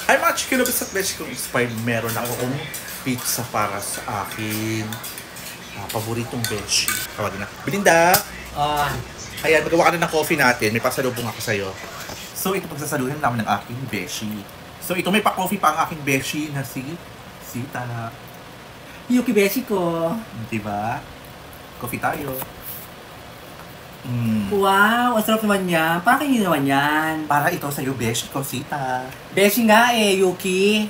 Ay mga chikilugas at beshi kong inspired, meron akong pizza para sa akin. Paboritong beshi. Tawagin na. Belinda! Ayan, magawa ka na ng coffee natin. May pasalubong ako sa'yo. So, ito pagsasaluhin namin ng aking beshi. So, ito may pa-coffee pa ang aking beshi na si Sita. Yuki beshi ko. Diba? Coffee tayo. Wow, ang sarap naman yan. Para kayo naman yan. Para ito sa'yo, beshi ko, Sita. Beshi nga eh, Yuki.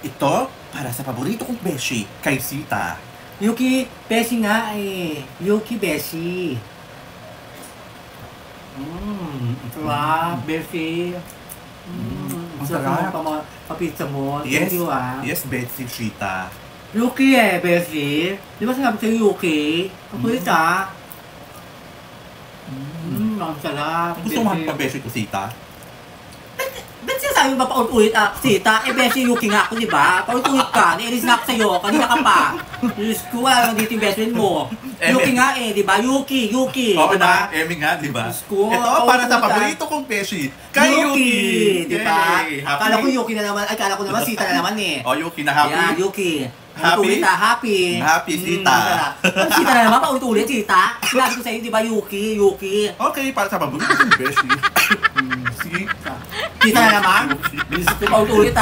Ito, para sa paborito kong beshi, kay Sita. Yuki, beshi nga eh. Yuki beshi. Sarap, beshi. Ang Sarap sarap. mo pa-pizza mo. Yes, Thank you ah. yes, Betsy Sita. Yuki eh, beshi. Di ba sinabi sa'yo Yuki? Ang kulit ah. Ang sarap. Gusto mo pa beshi ko, Sita? Ba't sinasabi mo ba paulit-ulit Sita? Eh, beshi Yuki nga ako, di ba? Paulit-ulit ka. Nainis na ako sa'yo. Kanina ka pa. Diyos ko, wala nang dito yung best friend mo. Yuki nga eh, di ba? Yuki. Oo diba? na, Emmy nga, di ba? Diyos ko. Ito, para sa paborito kong beshi, kay Yuki! Di ba? Yay! Happy? Akala ko Yuki na naman. Ay, akala ko naman Sita na naman eh. Oh, Yuki na happy? Yeah, Yuki. Happy? Happy. Happy, Sita. Sita na naman, paulit-ulit, Sita. Sinabi ko sa'yo, di ba, Yuki? Okay, para sa paborito kong beshi. Sige. Sita na naman. Bilis ko paulit-ulit